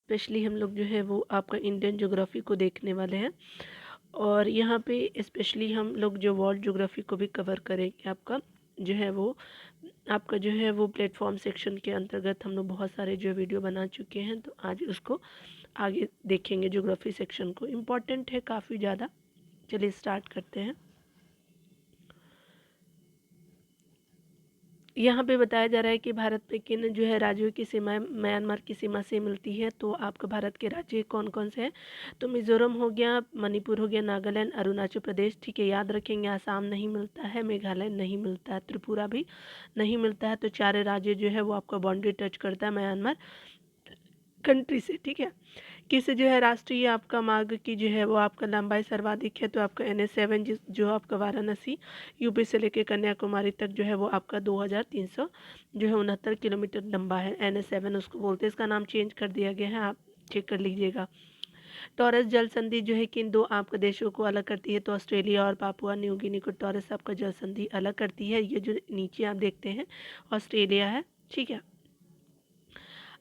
Specially हम लोग जो है वो आपका इंडियन ज्योग्राफी को देखने वाले हैं, और यहाँ पे स्पेशली हम लोग जो वर्ल्ड ज्योग्राफी को भी कवर करेंगे। आपका जो है वो प्लेटफॉर्म सेक्शन के अंतर्गत हम लोग बहुत सारे जो वीडियो बना चुके हैं, तो आज उसको आगे देखेंगे। ज्योग्राफी सेक्शन को इम्पॉर्टेंट है काफ़ी ज़्यादा। चलिए स्टार्ट करते हैं। यहाँ पे बताया जा रहा है कि भारत में किन जो है राज्यों की सीमाएं म्यांमार की सीमा से मिलती है। तो आपका भारत के राज्य कौन कौन से हैं? तो मिज़ोरम हो गया, मणिपुर हो गया, नागालैंड, अरुणाचल प्रदेश। ठीक है, याद रखेंगे। आसाम नहीं मिलता है, मेघालय नहीं मिलता है, त्रिपुरा भी नहीं मिलता है। तो चार राज्य जो है वो आपका बाउंड्री टच करता है म्यांमार कंट्री से। ठीक है, किस जो है राष्ट्रीय आपका मार्ग की जो है वो आपका लंबाई सर्वाधिक है? तो आपका NH7 जो आपका वाराणसी यूपी से लेकर कन्याकुमारी तक जो है वो आपका 2300 जो है 69 किलोमीटर लंबा है। NH7 उसको बोलते हैं, इसका नाम चेंज कर दिया गया है, आप चेक कर लीजिएगा। टॉरस जल संधि जो है किन दो आपके देशों को अलग करती है? तो ऑस्ट्रेलिया और पापुआ न्यू गिनी को टॉरस आपका जल संधि अलग करती है। ये जो नीचे आप देखते हैं ऑस्ट्रेलिया है। ठीक है,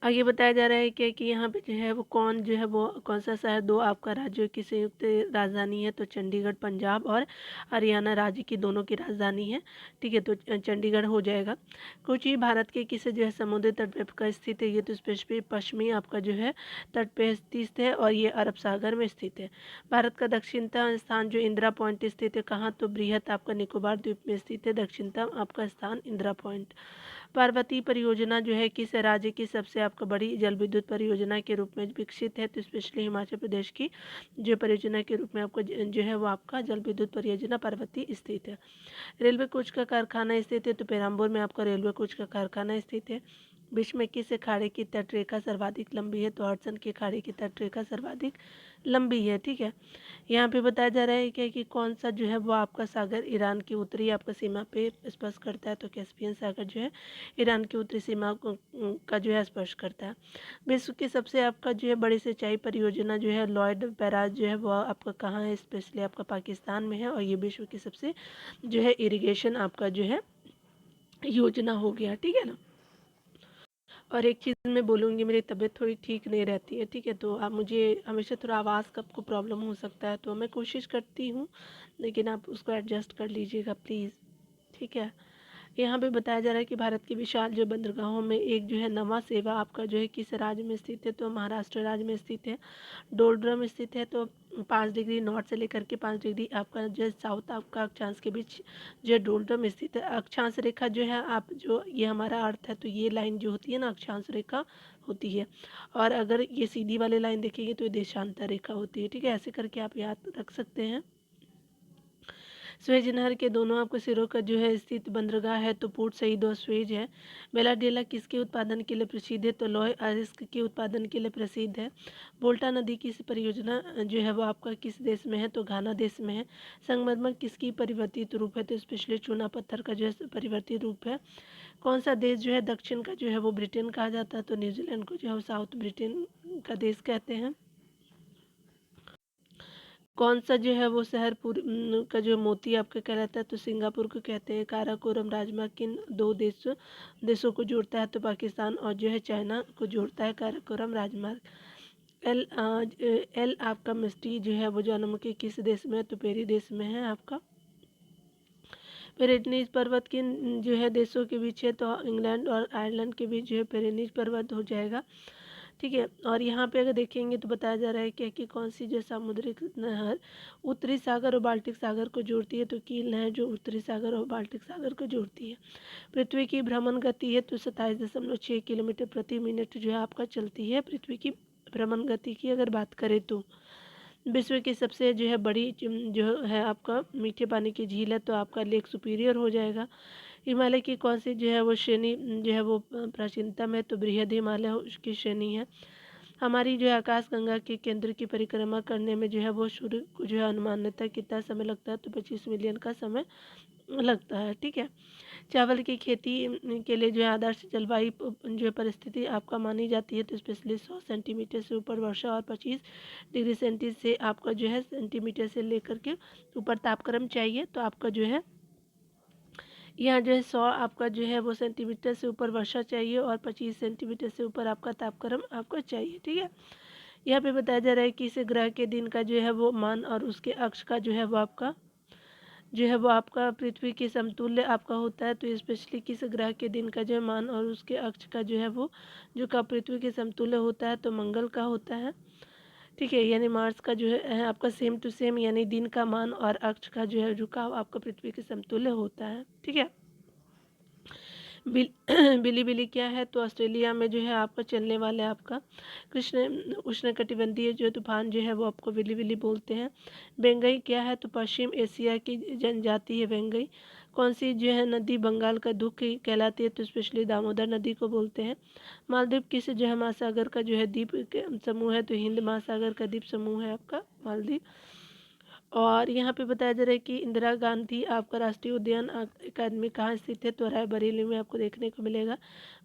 आगे बताया जा रहा है कि यहाँ पे जो है वो कौन सा शहर दो आपका राज्यों की संयुक्त राजधानी है? तो चंडीगढ़ पंजाब और हरियाणा राज्य की दोनों की राजधानी है। ठीक है, तो चंडीगढ़ हो जाएगा। कोची भारत के किस जो है समुद्री तट पर स्थित है? ये तो स्पेसिफिक पश्चिमी आपका जो है तट पे स्थित है, और ये अरब सागर में स्थित है। भारत का दक्षिणतम स्थान जो इंदिरा पॉइंट स्थित है कहाँ? तो बृहत आपका निकोबार द्वीप में स्थित है दक्षिणतम आपका स्थान इंदिरा पॉइंट। पार्वती परियोजना जो है किस राज्य की सबसे आपका बड़ी जल विद्युत परियोजना के रूप में विकसित है? तो स्पेशली हिमाचल प्रदेश की जो परियोजना के रूप में आपको जो है वो आपका जल विद्युत परियोजना पार्वती स्थित है। रेलवे कोच का कारखाना स्थित है? तो पेराम्बूर में आपका रेलवे कोच का कारखाना स्थित है। विश्व में किस खाड़ी की तटरेखा सर्वाधिक लंबी है? तो हडसन की खाड़ी की तटरेखा सर्वाधिक लंबी है। ठीक है, यहाँ पे बताया जा रहा है कि कौन सा जो है वो आपका सागर ईरान की उत्तरी आपका सीमा पे स्पर्श करता है? तो कैस्पियन सागर जो है ईरान की उत्तरी सीमा का जो है स्पर्श करता है। विश्व की सबसे आपका जो है बड़ी सिंचाई परियोजना जो है लॉयड बैराज जो है वह आपका कहाँ है? स्पेशली आपका पाकिस्तान में है, और ये विश्व की सबसे जो है इरिगेशन आपका जो है योजना हो गया। ठीक है ना। और एक चीज़ मैं बोलूँगी, मेरी तबीयत थोड़ी ठीक नहीं रहती है। ठीक है, तो आप मुझे हमेशा थोड़ा आवाज़ का आपको प्रॉब्लम हो सकता है, तो मैं कोशिश करती हूँ, लेकिन आप उसको एडजस्ट कर लीजिएगा प्लीज़। ठीक है, यहाँ पे बताया जा रहा है कि भारत की विशाल जो बंदरगाहों में एक जो है नवा सेवा आपका जो है किस राज्य में स्थित है? तो महाराष्ट्र राज्य में स्थित है, डोलड्रम स्थित है। तो 5 डिग्री नॉर्थ से लेकर के 5 डिग्री आपका जो साउथ आपका अक्षांश के बीच जो डोलड्रम स्थित है। अक्षांश रेखा जो है आप जो ये हमारा अर्थ है, तो ये लाइन जो होती है ना अक्षांश रेखा होती है, और अगर ये सीधी वाली लाइन देखेंगे तो ये देशांतर रेखा होती है। ठीक है, ऐसे करके आप याद रख सकते हैं। स्वेज नहर के दोनों आपको सिरों का जो है स्थित बंदरगाह है, तो पोर्ट सईद और स्वेज है। बेलाडेला किसके उत्पादन के लिए प्रसिद्ध है? तो लोह अयस्क के उत्पादन के लिए प्रसिद्ध है। वोल्टा नदी की परियोजना जो है वो आपका किस देश में है? तो घाना देश में है। संगमरमर किसकी परिवर्तित रूप है? तो स्पेशली चूना पत्थर का जो है परिवर्तित रूप है। कौन सा देश जो है दक्षिण का जो है वो ब्रिटेन कहा जाता है? तो न्यूजीलैंड को जो है साउथ ब्रिटेन का देश कहते हैं। कौन सा जो है वो शहर का जो मोती आपका कहलाता है? तो सिंगापुर को कहते हैं। काराकोरम राजमार्ग किन दो देशों को जोड़ता है? तो पाकिस्तान और जो है चाइना को जोड़ता है काराकोरम राजमार्ग। एल आपका मिस्टी जो है वो ज्वालामुखी किस देश में है? तो पेरी देश में है आपका। पेरेनीज पर्वत किन जो है देशों के बीच है? तो इंग्लैंड और आयरलैंड के बीच जो है पेरेनीज पर्वत हो जाएगा। ठीक है, और यहाँ पे अगर देखेंगे तो बताया जा रहा है कि कौन सी जो सामुद्रिक नहर उत्तरी सागर और बाल्टिक सागर को जोड़ती है? तो कील नहर जो उत्तरी सागर और बाल्टिक सागर को जोड़ती है। पृथ्वी की भ्रमण गति है तो 27.6 किलोमीटर प्रति मिनट जो है आपका चलती है पृथ्वी की भ्रमण गति की अगर बात करें तो। विश्व की सबसे जो है बड़ी जो है आपका मीठे पानी की झील है, तो आपका लेक सुपीरियर हो जाएगा। हिमालय की कौन सी जो है वो श्रेणी जो है वो प्राचीनतम है? तो बृहद हिमालय उसकी श्रेणी है। हमारी जो है आकाश गंगा के केंद्र की परिक्रमा करने में जो है वो सूर्य को जो है अनुमानतः कितना समय लगता है? तो 25 मिलियन का समय लगता है। ठीक है, चावल की खेती के लिए जो है आदर्श जलवायु जो है परिस्थिति आपका मानी जाती है, तो स्पेशली 100 सेंटीमीटर से ऊपर वर्षा और 25 डिग्री सेंटीग्रेड से आपका जो है सेंटीमीटर से लेकर के ऊपर तापक्रम चाहिए। तो आपका जो है यहाँ जो है 100 आपका जो है वो सेंटीमीटर से ऊपर वर्षा चाहिए और 25 सेंटीमीटर से ऊपर आपका तापक्रम आपको चाहिए, ठीक है। यहाँ पे बताया जा रहा है कि इस ग्रह के दिन का जो है वो मान और उसके अक्ष का जो है वो आपका पृथ्वी के समतुल्य आपका होता है। तो स्पेशली किस ग्रह के दिन का जो है मान और उसके अक्ष का जो है वो जो का पृथ्वी के समतुल्य होता है तो मंगल का होता है, ठीक है। यानी मार्स का जो है आपका सेम टू सेम, यानी दिन का मान और अक्ष का जो है झुकाव आपका पृथ्वी के समतुल्य होता है, ठीक है। बिल बिलीबिली क्या है, तो ऑस्ट्रेलिया में जो है आपका चलने वाले आपका कृष्ण उष्णकटिबंधीय जो तूफान जो है वो आपको बिलीबिली बोलते हैं। बेंगई क्या है, तो पश्चिम एशिया की जनजाति है बेंगई। कौन सी जो है नदी बंगाल का दुख कहलाती है, तो स्पेशली दामोदर नदी को बोलते हैं। मालदीव किस जो है महासागर का जो है द्वीप समूह है, तो हिंद महासागर का द्वीप समूह है आपका मालदीव। और यहाँ पे बताया जा रहा है कि इंदिरा गांधी आपका राष्ट्रीय उद्यान अकादमी कहाँ स्थित है, तो रायबरेली में आपको देखने को मिलेगा।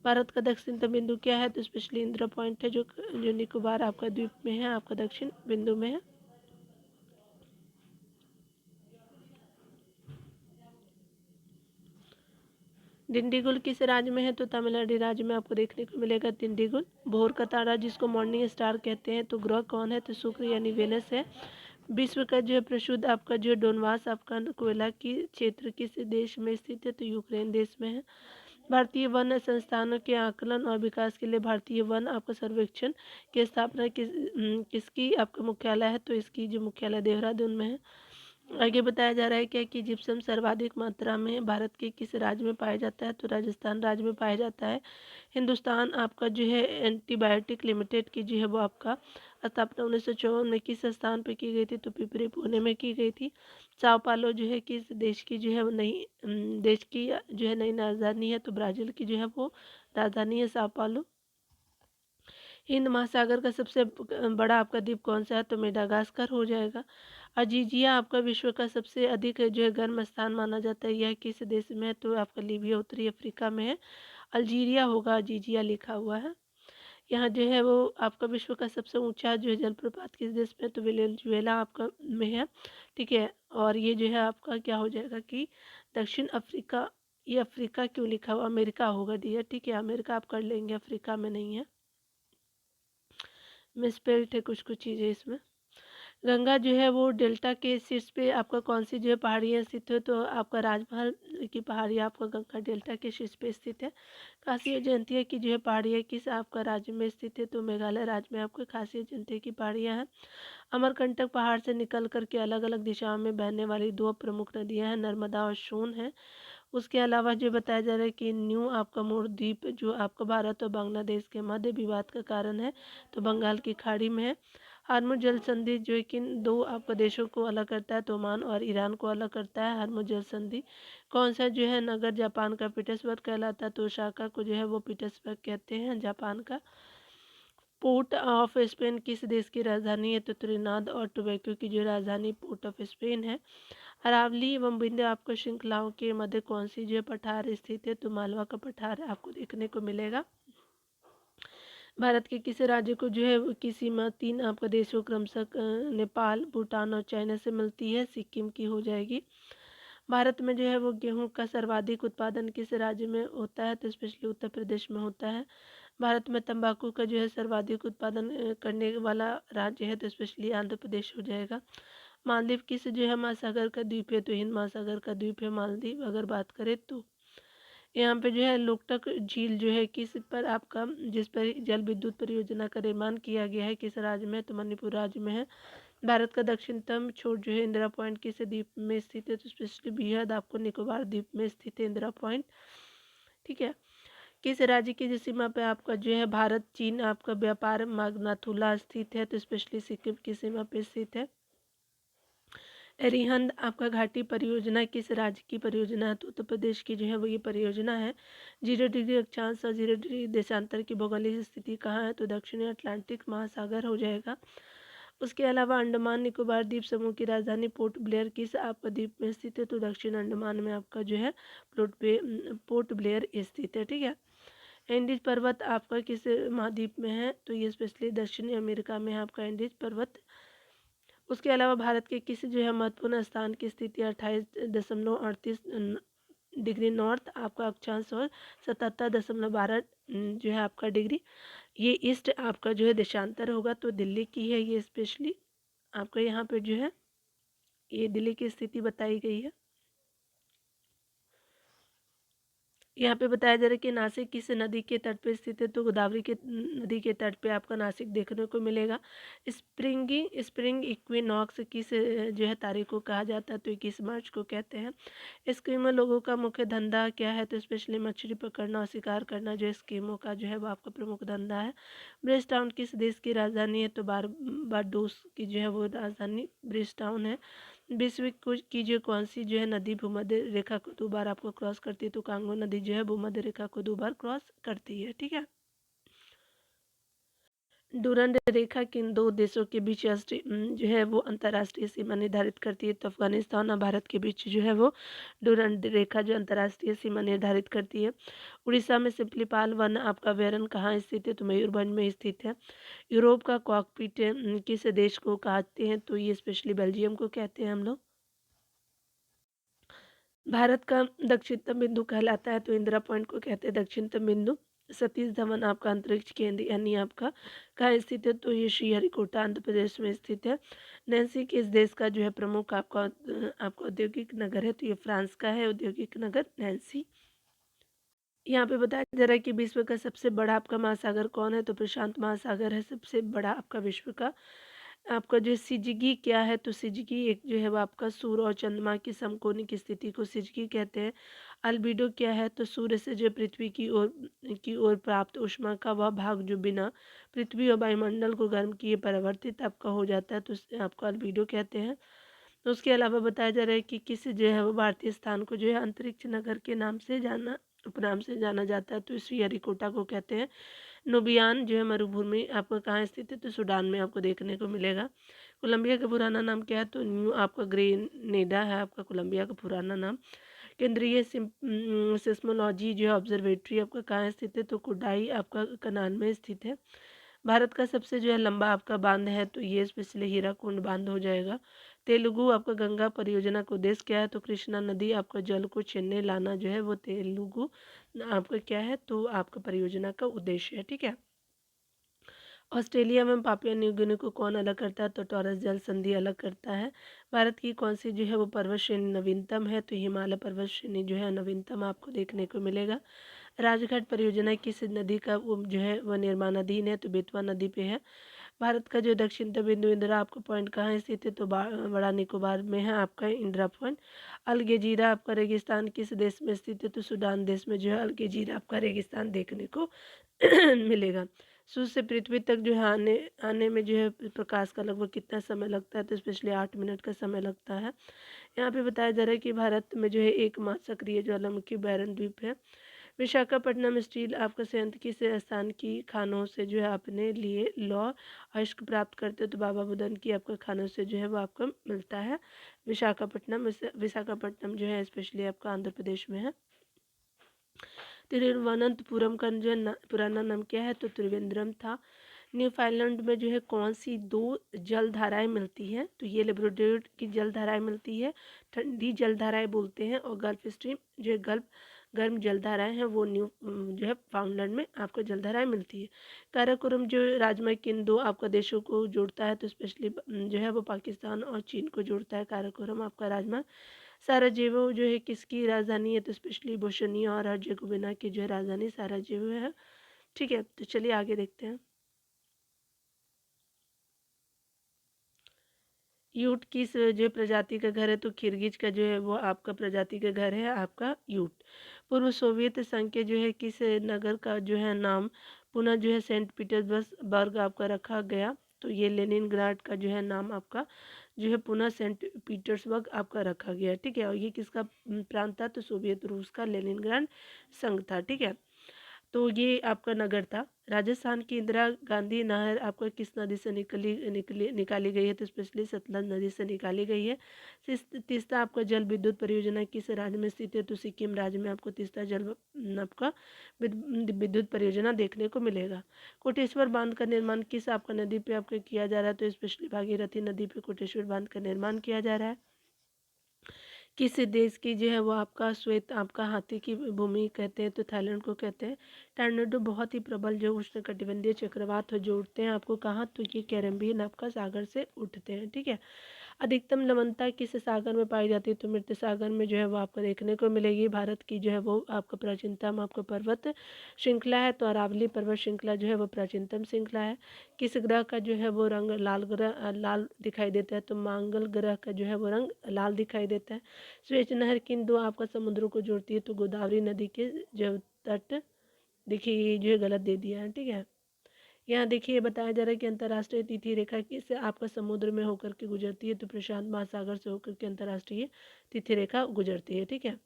भारत का दक्षिणतम बिंदु क्या है, तो स्पेशली इंदिरा पॉइंट है जो निकोबार आपका द्वीप में है, आपका दक्षिण बिंदु में है। डिंडीगुल किस राज्य में है, तो तमिलनाडु राज्य में आपको देखने को मिलेगा डिंडीगुल। भोर का तारा जिसको मॉर्निंग स्टार कहते हैं, तो ग्रह कौन है, तो शुक्र यानी वेनस है। विश्व का जो है प्रसिद्ध आपका जो डोनबास आपका कोयला की क्षेत्र किस देश में स्थित है, तो यूक्रेन देश में है। भारतीय वन संस्थानों के आकलन और विकास के लिए भारतीय वन आपका सर्वेक्षण की स्थापना किसकी आपका मुख्यालय है, तो इसकी जो मुख्यालय देहरादून में है। आगे बताया जा रहा है क्या कि जिप्सम सर्वाधिक मात्रा में भारत के किस राज्य में पाया जाता है, तो राजस्थान राज्य में पाया जाता है। हिंदुस्तान आपका जो है एंटीबायोटिक लिमिटेड की जो है वो आपका स्थापना 1954 में किस स्थान पर की गई थी, तो पिपरी पुणे में की गई थी। sao पालो जो है किस देश की जो है वो नई देश की जो है नई राजधानी है, तो ब्राज़ील की जो है वो राजधानी है sao पालो। हिंद महासागर का सबसे बड़ा आपका द्वीप कौन सा है, तो मेडागास्कर हो जाएगा। अजीजिया आपका विश्व का सबसे अधिक जो है गर्म स्थान माना जाता है, यह किस देश में है, तो आपका लीबिया उत्तरी अफ्रीका में है। अल्जीरिया होगा, अजीजिया लिखा हुआ है। यहाँ जो है वो आपका विश्व का सबसे ऊंचा जो है जलप्रपात किस देश में, तो वेनेजुएला आपका में है, ठीक है। और ये जो है आपका क्या हो जाएगा कि दक्षिण अफ्रीका, ये अफ्रीका क्यों लिखा हुआ, अमेरिका होगा दिया, ठीक है। अमेरिका आप कर लेंगे, अफ्रीका में नहीं है, मिसपेल्ट है कुछ कुछ चीज़ें इसमें। गंगा जो है वो डेल्टा के शीर्ष पे आपका कौन सी जो है पहाड़ियाँ स्थित है, तो आपका राजमहल की पहाड़ी आपका गंगा डेल्टा के शीर्ष पे स्थित है। खासी अजंतिया की जो है पहाड़ियाँ किस आपका राज्य में स्थित है, तो मेघालय राज्य में आपको खासी अजंतिया की पहाड़ियाँ हैं। अमरकंटक पहाड़ से निकल करके अलग अलग दिशाओं में बहने वाली दो प्रमुख नदियाँ हैं, नर्मदा और सोन है। उसके अलावा जो बताया जा रहा है कि न्यू आपका मोर द्वीप जो आपका भारत और बांग्लादेश के मध्य विवाद का कारण है, तो बंगाल की खाड़ी में है। हार्मुज जल संधि जो है किन दो आपका देशों को अलग करता है, तो ओमान और ईरान को अलग करता है हार्मुज जल संधि। कौन सा जो है नगर जापान का पीटर्सबर्ग कहलाता है, तो ओसाका को जो है वो पीटर्सबर्ग कहते हैं जापान का। पोर्ट ऑफ स्पेन किस देश की राजधानी है, तो त्रिनाद और टोबैको की जो राजधानी पोर्ट ऑफ स्पेन है। अरावली एवं विंध्य आपको श्रृंखलाओं के मध्य कौन सी जो है पठार स्थित है, तो मालवा का पठार आपको देखने को मिलेगा। भारत के किसी राज्य को जो है की सीमा 3 आपका देशों क्रमशः नेपाल, भूटान और चाइना से मिलती है, सिक्किम की हो जाएगी। भारत में जो है वो गेहूं का सर्वाधिक उत्पादन किस राज्य में होता है, तो स्पेशली उत्तर प्रदेश में होता है। भारत में तंबाकू का जो है सर्वाधिक उत्पादन करने वाला राज्य है, तो स्पेशली आंध्र प्रदेश हो जाएगा। मालदीव किस जो है महासागर का द्वीप है, तो हिंद महासागर का द्वीप है मालदीव अगर बात करें तो। यहाँ पे जो है लोकटक झील जो है किस पर आपका जिस पर जल विद्युत परियोजना का निर्माण किया गया है, किस राज्य में, तो मणिपुर राज्य में है। भारत का दक्षिणतम छोर जो है इंदिरा पॉइंट किस द्वीप में स्थित है, तो स्पेशली बेहद आपको निकोबार द्वीप में स्थित है इंदिरा पॉइंट, ठीक है। किस राज्य की जो सीमा पे आपका जो है भारत चीन आपका व्यापार मार्ग नाथुला स्थित है, तो स्पेशली सिक्किम की सीमा पे स्थित है। अरिहंत आपका घाटी परियोजना किस राज्य की परियोजना है, तो उत्तर प्रदेश की जो है वो ये परियोजना है। 0 डिग्री अक्षांश और 0 डिग्री देशांतर की भौगोलिक स्थिति कहाँ है, तो दक्षिणी अटलांटिक महासागर हो जाएगा। उसके अलावा अंडमान निकोबार द्वीप समूह की राजधानी पोर्ट ब्लेयर किस आपका द्वीप में स्थित है, तो दक्षिण अंडमान में आपका जो है पोर्ट ब्लेयर स्थित है, ठीक है। एंडीज पर्वत आपका किस महाद्वीप में है, तो ये स्पेशली दक्षिणी अमेरिका में है आपका एंडीज पर्वत। उसके अलावा भारत के किसी जो है महत्वपूर्ण स्थान की स्थिति 28.38 डिग्री नॉर्थ आपका अक्षांश और 77.12 जो है आपका डिग्री ये ईस्ट आपका जो है देशांतर होगा। तो दिल्ली की है ये स्पेशली आपका यहाँ पे जो है ये दिल्ली की स्थिति बताई गई है। यहाँ पे बताया जा रहा है कि नासिक किस नदी के तट पे स्थित है, तो गोदावरी के नदी के तट पे आपका नासिक देखने को मिलेगा। स्प्रिंग इक्विनॉक्स किस जो है तारीख को कहा जाता है, तो 21 मार्च को कहते हैं। एस्किमो लोगों का मुख्य धंधा क्या है, तो स्पेशली मछली पकड़ना और शिकार करना जो एस्किमो का जो है वो आपका प्रमुख धंधा है। ब्रिज टाउन किस देश की राजधानी है, तो बारबाडोस की जो है वो राजधानी ब्रिज टाउन है। विश्व की जो कौन सी जो है नदी भूमध्य रेखा को 2 बार आपको क्रॉस करती है, तो कांगो नदी जो है भूमध्य रेखा को 2 बार क्रॉस करती है। ठीक है। डूरंड रेखा किन दो देशों के बीच जो है वो अंतर्राष्ट्रीय सीमा निर्धारित करती है, तो अफगानिस्तान और भारत के बीच जो है वो डूरंड रेखा जो अंतर्राष्ट्रीय सीमा निर्धारित करती है। उड़ीसा में सिप्लीपाल वन आपका अभ्यारण्य कहाँ स्थित है, तो मयूरभंज में स्थित है। यूरोप का कॉकपिट किस देश को कहते हैं, तो ये स्पेशली बेल्जियम को कहते हैं हम लोग। भारत का दक्षिणतम बिंदु कहलाता है, तो इंदिरा पॉइंट को कहते हैं दक्षिणतम बिंदु। सतीश धवन आपका अंतरिक्ष केंद्र यानी आपका कहाँ स्थित है, तो ये श्रीहरिकोटा आंध्र प्रदेश में स्थित है। नैन्सी किस देश का जो है प्रमुख आपका औद्योगिक नगर है, तो ये फ्रांस का है औद्योगिक नगर नैन्सी। यहाँ पे बताया जा रहा है कि विश्व का सबसे बड़ा आपका महासागर कौन है, तो प्रशांत महासागर है सबसे बड़ा आपका विश्व का। आपका जो सिजगी क्या है, तो सिजगी एक जो है वो आपका सूर्य और चंद्रमा की समकोणिक स्थिति को सिजगी कहते हैं। अल्बिडो क्या है, तो सूर्य से जो पृथ्वी की ओर प्राप्त ऊष्मा का वह भाग जो बिना पृथ्वी और वायुमंडल को गर्म किए परावर्तित आपका हो जाता है, तो आपको अल्बिडो कहते हैं। तो उसके अलावा बताया जा रहा है कि किस जो है वो भारतीय स्थान को जो है अंतरिक्ष नगर के नाम से उपनाम से जाना जाता है, तो श्रीहरिकोटा को कहते हैं। नुबियान जो है मरुभूमि आपका कहाँ स्थित है, तो सूडान में आपको देखने को मिलेगा। कोलंबिया का पुराना नाम क्या है, तो न्यू आपका ग्रेनेडा है आपका कोलंबिया का पुराना नाम। केंद्रीय सिस्मोलॉजी जो है ऑब्जर्वेटरी आपका कहाँ स्थित है, तो कोडाई आपका कनान में स्थित है। भारत का सबसे जो है लंबा आपका बांध है, तो ये स्पेशली हीराकुंड बांध हो जाएगा। तेलुगु आपका गंगा परियोजना का उद्देश्य क्या है, तो कृष्णा नदी आपका जल को चेन्नई लाना जो है वो तेलुगु आपका क्या है, तो आपका परियोजना का उद्देश्य है। ठीक है। ऑस्ट्रेलिया में पापुआ न्यू गिनी को कौन अलग करता है, तो टॉरस जल संधि अलग करता है। भारत की कौन सी जो है वो पर्वत श्रेणी नवीनतम है, तो हिमालय पर्वत श्रेणी जो है नवीनतम आपको देखने को मिलेगा। राजघाट परियोजना किस नदी का वो जो है वह निर्माणाधीन है, तो बेतवा नदी पे है। भारत का जो दक्षिणतम बिंदु इंदिरा आपका पॉइंट कहाँ स्थित है, तो बड़ा निकोबार में है आपका इंदिरा पॉइंट। अलगेजीरा आपका रेगिस्तान किस देश में स्थित है, तो सूडान देश में जो है अलगेजीरा आपका रेगिस्तान देखने को मिलेगा। सूर्य से पृथ्वी तक जो है आने आने में जो है प्रकाश का लगभग कितना समय लगता है, तो स्पेशली 8 मिनट का समय लगता है। यहाँ पे बताया जा रहा है कि भारत में जो है एकमात्र सक्रिय ज्वालामुखी बैरन द्वीप है। विशाखापट्टनम स्टील आपका संयंत्र किस स्थान की खानों से जो है अपने लिए लौह अयस्क प्राप्त करते हैं, तो बाबा बुदन की आपका खानों से जो है वो आपको मिलता है। विशाखापट्टनम जो है स्पेशली आपका आंध्र प्रदेश में है। तिरुवनंतपुरम का जो पुराना नाम क्या है, तो त्रिवेंद्रम था। न्यूफाउंडलैंड में जो है कौन सी दो जल धाराएं मिलती हैं, तो ये लेब्राडोर की जल धाराएं मिलती है, ठंडी जल धाराएं बोलते हैं। और गल्फ स्ट्रीम जो है गर्म जलधाराएं हैं वो जो है फाउंडलैंड में आपको जलधाराएं मिलती है। काराकोरम जो राजमा किन दो आपका देशों को जोड़ता है, तो स्पेशली जो है वो पाकिस्तान और चीन को जोड़ता है काराकोरम आपका राजमा। साराजेवो जो है किसकी राजधानी है, तो स्पेशली बोस्निया और हर्जेगोविना की जो है राजधानी साराजेवो है। ठीक है, तो चलिए आगे देखते हैं। यूट किस जो प्रजाति का घर है, तो किर्गिज का जो है वो आपका प्रजाति का घर है आपका यूट। पूर्व सोवियत संघ के जो है किस नगर का जो है नाम पुनः जो है सेंट पीटर्सबर्ग आपका रखा गया, तो ये लेनिनग्राड का जो है नाम आपका जो है पुनः सेंट पीटर्सबर्ग आपका रखा गया। ठीक है। और ये किसका प्रांत था, तो सोवियत रूस का लेनिनग्राड संघ था। ठीक है। तो ये आपका नगर था। राजस्थान की इंदिरा गांधी नहर आपको किस नदी से निकाली गई है, तो स्पेशली सतलज नदी से निकाली गई है। तीस्ता आपका जल विद्युत परियोजना किस राज्य में स्थित है, तो सिक्किम राज्य में आपको तीस्ता जल आपका विद्युत परियोजना देखने को मिलेगा। कोटेश्वर बांध का निर्माण किस आपका नदी पे आपको किया जा रहा है, तो स्पेशली भागीरथी नदी पे कोटेश्वर बांध का निर्माण किया जा रहा है। किस देश की जो है वो आपका श्वेत आपका हाथी की भूमि कहते हैं, तो थाईलैंड को कहते हैं। टॉर्नेडो बहुत ही प्रबल जो उष्णकटिबंधीय चक्रवात हो जो उठते हैं आपको कहाँ, तो ये कैरेबियन आपका सागर से उठते हैं, ठीक है। अधिकतम लवणता किस सागर में पाई जाती है, तो मृत सागर में जो है वो आपको देखने को मिलेगी। भारत की जो है वो आपका प्राचीनतम आपको पर्वत श्रृंखला है, तो अरावली पर्वत श्रृंखला जो है वो प्राचीनतम श्रृंखला है। किस ग्रह का जो है वो रंग लाल दिखाई देता है, तो मंगल ग्रह का जो है वो रंग लाल दिखाई देता है। स्वेज नहर किन दो आपका समुद्रों को जोड़ती है, तो गोदावरी नदी के जो तट, देखिए ये जो है गलत दे दिया है, ठीक है। यहाँ देखिए बताया जा रहा है कि अंतर्राष्ट्रीय तिथि रेखा किस आपका समुद्र में होकर के गुजरती है, तो प्रशांत महासागर से होकर के अंतर्राष्ट्रीय तिथि रेखा गुजरती है, ठीक है।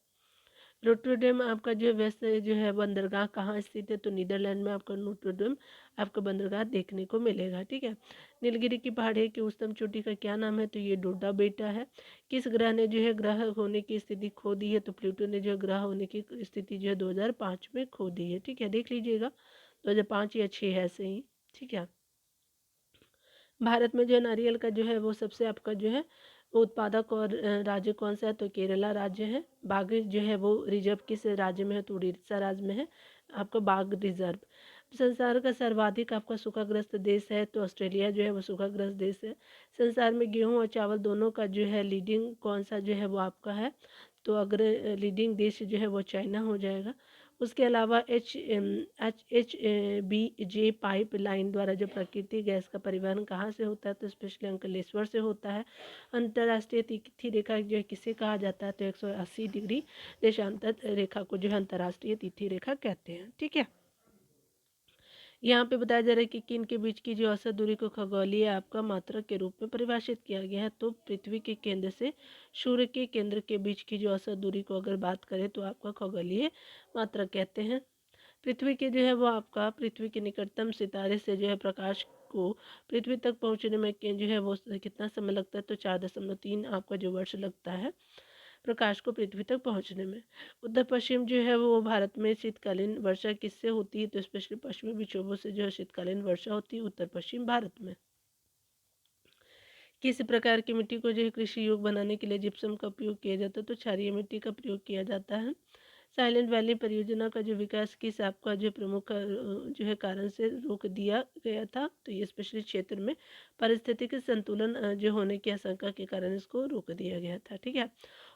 रोटरडैम आपका जो है वैसे जो है बंदरगाह कहाँ स्थित है, तो नीदरलैंड में आपका रोटरडैम आपका बंदरगाह देखने को मिलेगा, ठीक है। नीलगिरी की पहाड़ी की उच्चतम चोटी का क्या नाम है, तो ये डोडा बेटा है। किस ग्रह ने जो है ग्रह होने की स्थिति खो दी है, तो प्लूटो ने जो है ग्रह होने की स्थिति जो है 2005 में खो दी है, ठीक है। देख लीजिएगा 2005 या 6 है सही, ठीक है। भारत में जो है नारियल का जो है वो सबसे आपका जो है उत्पादक और राज्य कौन सा है, तो केरला राज्य है। बाघ जो है वो रिजर्व किस राज्य में है, तो उड़ीसा राज्य में है आपका बाघ रिजर्व। संसार का सर्वाधिक आपका सूखाग्रस्त देश है, तो ऑस्ट्रेलिया जो है वो सूखाग्रस्त देश है। संसार में गेहूं और चावल दोनों का जो है लीडिंग कौन सा जो है वो आपका है, तो अगर लीडिंग देश जो है वो चाइना हो जाएगा। उसके अलावा HBJ पाइप लाइन द्वारा जो प्राकृतिक गैस का परिवहन कहाँ से होता है, तो स्पेशली अंकलेश्वर से होता है। अंतर्राष्ट्रीय तिथि रेखा जो है किसे कहा जाता है, तो 180 डिग्री देशांतर रेखा को जो है अंतर्राष्ट्रीय तिथि रेखा कहते हैं, ठीक है। यहाँ पे बताया जा रहा है कि किन के बीच की जो औसत दूरी को खगोलीय आपका मात्रक के रूप में परिभाषित किया गया है, तो पृथ्वी के केंद्र से सूर्य के केंद्र के बीच की जो औसत दूरी को अगर बात करें तो आपका खगोलीय मात्रक कहते हैं। पृथ्वी के जो है वो आपका पृथ्वी के निकटतम सितारे से जो है प्रकाश को पृथ्वी तक पहुंचने में जो है वो कितना समय लगता है, तो 4.3 आपका जो वर्ष लगता है प्रकाश को पृथ्वी तक पहुंचने में। उत्तर पश्चिम जो है वो भारत में शीतकालीन वर्षा किससे होती है, तो स्पेशली पश्चिमी विक्षोभों से जो है शीतकालीन वर्षा होती है उत्तर पश्चिम भारत में। किस प्रकार की मिट्टी को जो है कृषि योग्य बनाने के लिए जिप्सम का उपयोग किया जाता है, तो क्षारीय मिट्टी का प्रयोग किया जाता है। साइलेंट वैली परियोजना का जो विकास किस आपका जो प्रमुख जो है कारण से रोक दिया गया था, तो ये स्पेशली क्षेत्र में पारिस्थितिक संतुलन जो होने की आशंका के कारण इसको रोक दिया गया था, ठीक है।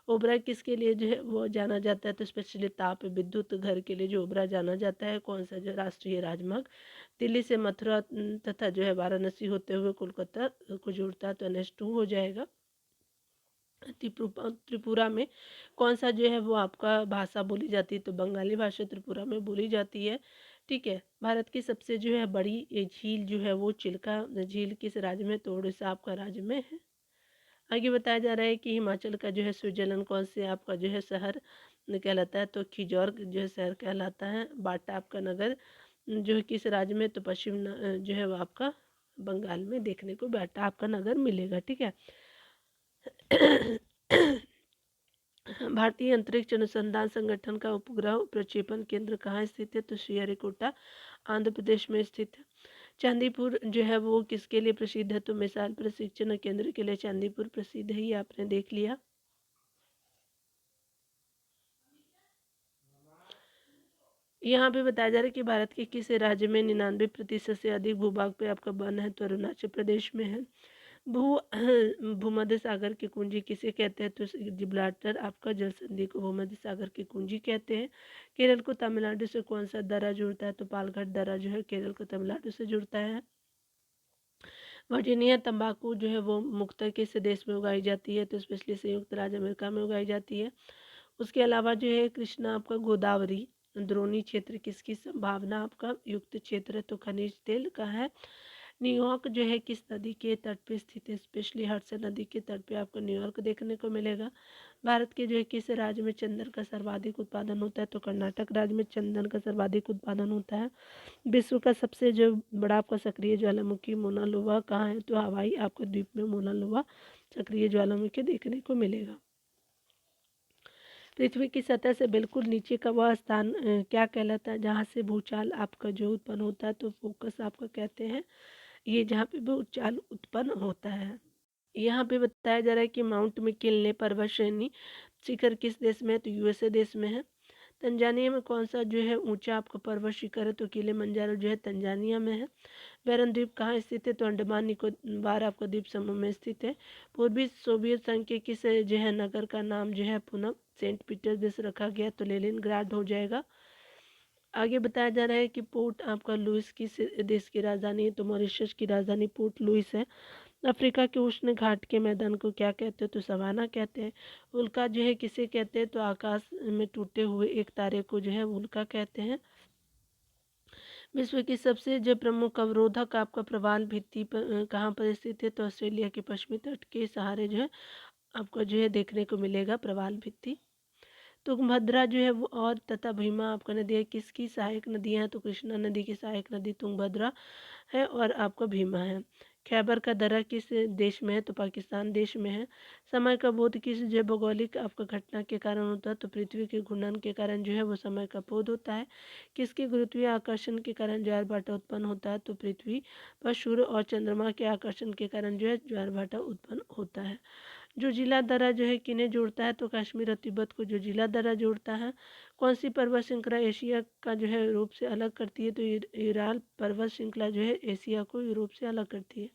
ओबरा किसके लिए जो है वो जाना जाता है, तो स्पेशली ताप विद्युत घर के लिए जो ओबरा जाना जाता है, कौन सा जो राष्ट्रीय राजमार्ग दिल्ली से मथुरा तथा जो है वाराणसी होते हुए कोलकाता को जोड़ता है, तो NH2 हो जाएगा। त्रिपुरा में कौन सा जो है वो आपका भाषा बोली जाती है, तो बंगाली भाषा त्रिपुरा में बोली जाती है, ठीक है। भारत की सबसे जो है बड़ी झील जो है वो चिल्का झील किस राज्य में, तो उड़ीसा आपका राज्य में है। आगे बताया जा रहा है कि हिमाचल का जो है स्विट्जरलैंड कौन से आपका जो है शहर कहलाता है, तो खिजौर जो है शहर कहलाता है। बाटा आपका नगर जो है किस राज्य में, तो पश्चिम जो है वो आपका बंगाल में देखने को बाटा आपका नगर मिलेगा, ठीक है। भारतीय अंतरिक्ष अनुसंधान संगठन का उपग्रह प्रक्षेपण केंद्र कहाँ स्थित है, तो श्रीहरिकोटा आंध्र प्रदेश में स्थित है। चांदीपुर जो है वो किसके लिए प्रसिद्ध है, तो मिसाइल प्रशिक्षण केंद्र के लिए चांदीपुर प्रसिद्ध है, ये आपने देख लिया। यहाँ पे बताया जा रहा है कि भारत के किस राज्य में 99% से अधिक भूभाग पे आपका वन है, तो अरुणाचल प्रदेश में है। भू भूमध्य सागर की कुंजी किसे कहते हैं, तो जिब्राल्टर आपका जल संधि को भूमध्य सागर की कुंजी कहते हैं। केरल को तमिलनाडु से कौन सा दर्रा जुड़ता है, तो पालघाट दर्रा जो है केरल को तमिलनाडु से जुड़ता है। वर्जीनिया तंबाकू जो है वो मुख्यतः किस देश में उगाई जाती है, तो स्पेशली संयुक्त राज्य अमेरिका में उगाई जाती है। उसके अलावा जो है कृष्णा आपका गोदावरी द्रोणी क्षेत्र किसकी संभावना आपका युक्त क्षेत्र है, तो खनिज तेल का है। न्यूयॉर्क जो है किस नदी के तट पे स्थित है, स्पेशली हडसन नदी के तट पे आपको न्यूयॉर्क देखने को मिलेगा। भारत के जो है किस राज्य में चंदन का सर्वाधिक उत्पादन होता है, तो कर्नाटक राज्य में चंदन का सर्वाधिक उत्पादन होता है। विश्व का सबसे जो बड़ा आपका सक्रिय ज्वालामुखी मोना लोवा कहाँ है, तो हवाई आपको द्वीप में मोना लोवा सक्रिय ज्वालामुखी देखने को मिलेगा। पृथ्वी की सतह से बिल्कुल नीचे का वह स्थान क्या कहलाता है, जहाँ से भूचाल आपका जो उत्पन्न होता है, तो फोकस आपका कहते हैं, ये जहाँ पे भूचाल उत्पन्न होता है। यहाँ पे बताया जा रहा है कि माउंट मैकिन्ले पर्वत श्रेणी शिखर किस देश में है? तो यूएसए देश में है। तंजानिया में कौन सा जो है ऊंचा आपका पर्वत शिखर है? तो किलिमंजारो जो है तंजानिया में है। बैरन द्वीप कहाँ स्थित है? तो अंडमान निकोबार आपका द्वीप समूह में स्थित है। पूर्वी सोवियत संघ के किस जो है नगर का नाम जो है पुनः सेंट पीटर्सबर्ग रखा गया? तो लेनिनग्राड हो जाएगा। आगे बताया जा रहा है कि पोर्ट आपका लुइस किस देश की राजधानी है? तो मॉरिशस की राजधानी पोर्ट लुइस है। अफ्रीका के उष्ण घाट के मैदान को क्या कहते हैं? तो सवाना कहते हैं। उल्का जो है किसे कहते हैं? तो आकाश में टूटे हुए एक तारे को जो है उल्का कहते हैं। विश्व की सबसे जो प्रमुख अवरोधक आपका प्रवाल भित्ति पर कहाँ पर स्थित है? तो ऑस्ट्रेलिया के पश्चिमी तट के सहारे जो है आपको जो है देखने को मिलेगा प्रवाल भित्ति। तुंगभद्रा जो है वो और तथा भीमा आपका नदी है, किसकी सहायक नदियाँ हैं? तो कृष्णा नदी की सहायक नदी तुंगभद्रा है और आपका भीमा है। खैबर का दर्रा किस देश में है? तो पाकिस्तान देश में है। समय का बोध किस जो भौगोलिक आपका घटना के कारण होता है? तो पृथ्वी के घूर्णन के कारण जो है वो समय का बोध होता है। किसके गुरुत्वीय आकर्षण के कारण ज्वार-भाटा उत्पन्न होता है? तो पृथ्वी पर सूर्य और चंद्रमा के आकर्षण के कारण जो है ज्वार-भाटा उत्पन्न होता है। जो जिला दर्रा जो है किन्हें जोड़ता है? तो कश्मीर और तिब्बत को जो जिला दर्रा जोड़ता है। कौन सी पर्वत श्रृंखला एशिया का जो है यूरोप से अलग करती है? तो यूराल पर्वत श्रृंखला जो है एशिया को यूरोप से अलग करती है।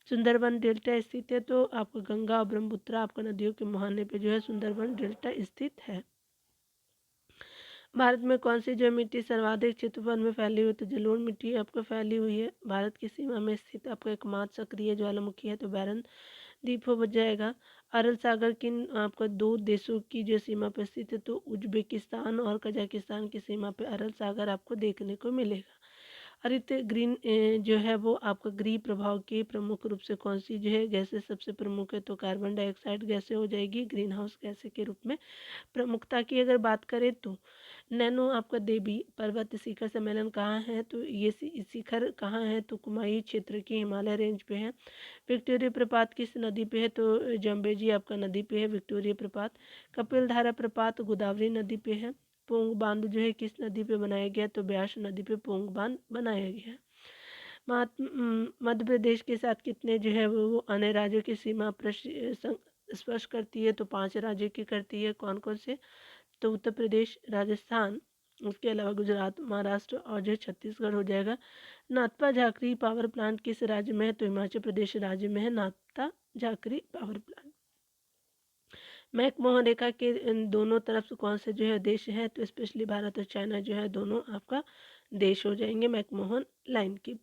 सुंदरबन डेल्टा स्थित है, तो आपको गंगा और ब्रह्मपुत्र आपका नदियों के मुहाने पे जो है सुंदरबन डेल्टा स्थित है। भारत में कौन सी जो मिट्टी सर्वाधिक क्षेत्रफल में फैली हुई है? तो जलोढ़ मिट्टी आपको फैली हुई है। भारत की सीमा में स्थित आपका एकमात्र सक्रिय ज्वालामुखी है, तो बैरन द्वीप हो जाएगा। अरल सागर किन आपका दो देशों की जो सीमा पर स्थित है? तो उज्बेकिस्तान और कजाकिस्तान की सीमा पर अरल सागर आपको देखने को मिलेगा। हरित ग्रीन जो है वो आपका गृह प्रभाव की प्रमुख रूप से कौन सी जो है गैसें सबसे प्रमुख है? तो कार्बन डाइऑक्साइड गैसें हो जाएगी ग्रीन हाउस गैसें के रूप में। प्रमुखता की अगर बात करें तो नैनो आपका देवी पर्वत शिखर सम्मेलन कहाँ है? तो ये शिखर कहाँ है? तो कुमायूं क्षेत्र की हिमालय रेंज पे है। विक्टोरिया प्रपात किस नदी पे है? तो जम्बेजी आपका नदी पे है विक्टोरिया प्रपात। कपिल धारा प्रपात गोदावरी नदी पे है। पोंग बांध जो है किस नदी पे बनाया गया? तो ब्यास नदी पे पोंग बांध बनाया गया है। मध्य प्रदेश के साथ कितने जो है वो अन्य राज्यों की सीमा स्पर्श करती है? तो 5 राज्यों की करती है। कौन कौन से? तो उत्तर प्रदेश, राजस्थान, उसके अलावा गुजरात, महाराष्ट्र और जो छत्तीसगढ़ हो जाएगा। नाथपा झाकरी पावर प्लांट किस राज्य में है? तो हिमाचल प्रदेश राज्य में है Nathpa Jhakri power plant. McMahon रेखा के दोनों तरफ से कौन से जो है देश है? तो स्पेशली भारत और चाइना जो है दोनों आपका देश हो जाएंगे मैकमोहन लाइन की।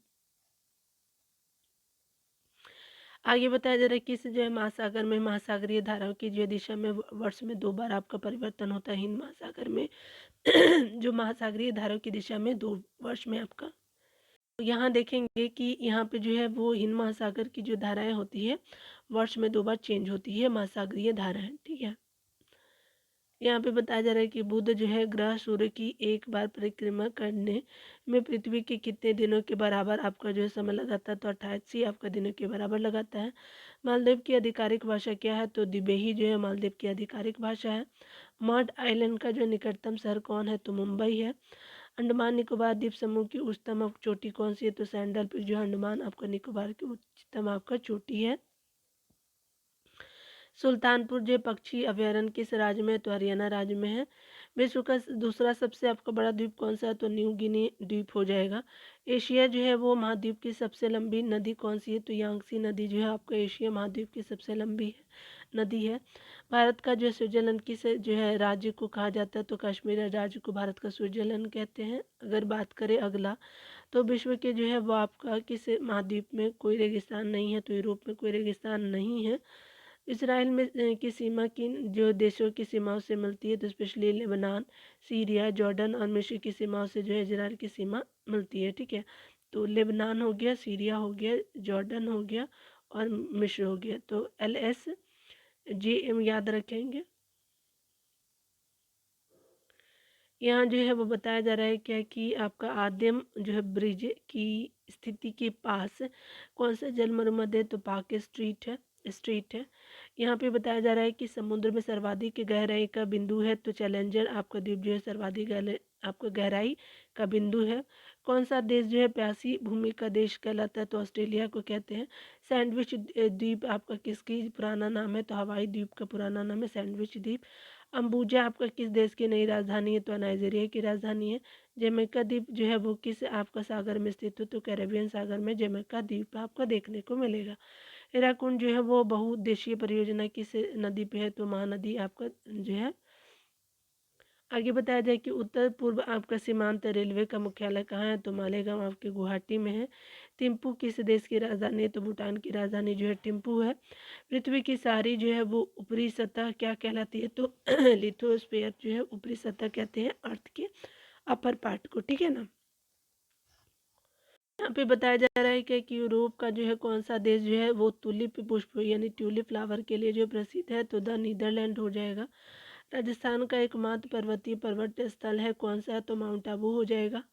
आगे बताया जा रहा है कि इस जो है महासागर में महासागरीय धाराओं की जो दिशा में वर्ष में 2 बार आपका परिवर्तन होता है। हिंद महासागर में जो महासागरीय धाराओं की दिशा में 2 वर्ष में आपका तो यहाँ देखेंगे कि यहाँ पे जो है वो हिंद महासागर की जो धाराएं होती है वर्ष में 2 बार चेंज होती है महासागरीय धाराएं। ठीक है, यहाँ पे बताया जा रहा है कि बुध जो है ग्रह सूर्य की एक बार परिक्रमा करने में पृथ्वी के कितने दिनों के बराबर आपका जो है समय लगाता है? तो 28 आपका दिनों के बराबर लगाता है। मालदीव की आधिकारिक भाषा क्या है? तो दिबेही जो है मालदीव की आधिकारिक भाषा है। मड आइलैंड का जो निकटतम शहर कौन है? तो मुंबई है। अंडमान निकोबार द्वीप समूह की उच्चतम चोटी कौन सी है? तो सैंडल पीक जो है अंडमान आपका निकोबार की उच्चतम आपका चोटी है। सुल्तानपुर जो पक्षी अभयारण्य किस राज्य में है? तो हरियाणा राज्य में है। विश्व का दूसरा सबसे आपका बड़ा द्वीप कौन सा है? तो न्यू गिनी द्वीप हो जाएगा। एशिया जो है वो महाद्वीप की सबसे लंबी नदी कौन सी है? तो यांगसी नदी जो है आपका एशिया महाद्वीप की सबसे लंबी नदी है। भारत का जो स्विट्जरलैंड किस जो है राज्य को कहा जाता है? तो कश्मीर राज्य को भारत का स्विट्जरलैंड कहते हैं। अगर बात करें अगला तो विश्व के जो है वो आपका किस महाद्वीप में कोई रेगिस्तान नहीं है? तो यूरोप में कोई रेगिस्तान नहीं है। इसराइल में की सीमा किन जो देशों की सीमाओं से मिलती है? तो स्पेशली लेबनान, सीरिया, जॉर्डन और मिस्र की सीमाओं से जो है इजराइल की सीमा मिलती है। ठीक है, तो लेबनान हो गया, सीरिया हो गया, जॉर्डन हो गया और मिस्र हो गया। तो LSJM याद रखेंगे। यहाँ जो है वो बताया जा रहा है क्या कि आपका आद्यम जो है ब्रिज की स्थिति के पास कौन सा जलमर्मद है? तो पाक स्ट्रीट है। यहाँ पे बताया जा रहा है कि समुद्र में सर्वाधिक गहराई का बिंदु है। तो चैलेंजर आपका द्वीप जो है सर्वाधिक आपका गहराई का बिंदु है। कौन सा देश जो है प्यासी भूमि का देश कहलाता है? तो ऑस्ट्रेलिया को कहते हैं। सैंडविच द्वीप आपका किसकी पुराना नाम है? तो हवाई द्वीप का पुराना नाम है सैंडविच द्वीप। अम्बुजा आपका किस देश की नई राजधानी है? तो नाइजीरिया की राजधानी है। जमैका द्वीप जो है वो किस आपका सागर में स्थित है? तो कैरेबियन सागर में जमैका द्वीप आपका देखने को मिलेगा। हीराकुंड जो है वो बहुउद्देशीय परियोजना किस नदी पे है? तो महानदी आपका जो है। आगे बताया जाए कि उत्तर पूर्व आपका सीमांत रेलवे का मुख्यालय कहाँ है? तो मालेगांव आपके गुवाहाटी में है। थिम्पू किस देश की राजधानी है? तो भूटान की राजधानी जो है थिम्पू है। पृथ्वी की सारी जो है वो ऊपरी सतह क्या कहलाती है? तो लिथोस्फीयर जो है ऊपरी सतह कहते हैं अर्थ के अपर पार्ट को, ठीक है ना। यहाँ पे बताया जा रहा है कि यूरोप का जो है कौन सा देश जो है वो तुलिप पुष्प यानी ट्यूलिप फ्लावर के लिए जो प्रसिद्ध है? तो द नीदरलैंड हो जाएगा। राजस्थान का एकमात्र पर्वतीय पर्वत स्थल है कौन सा है? तो माउंट आबू हो जाएगा।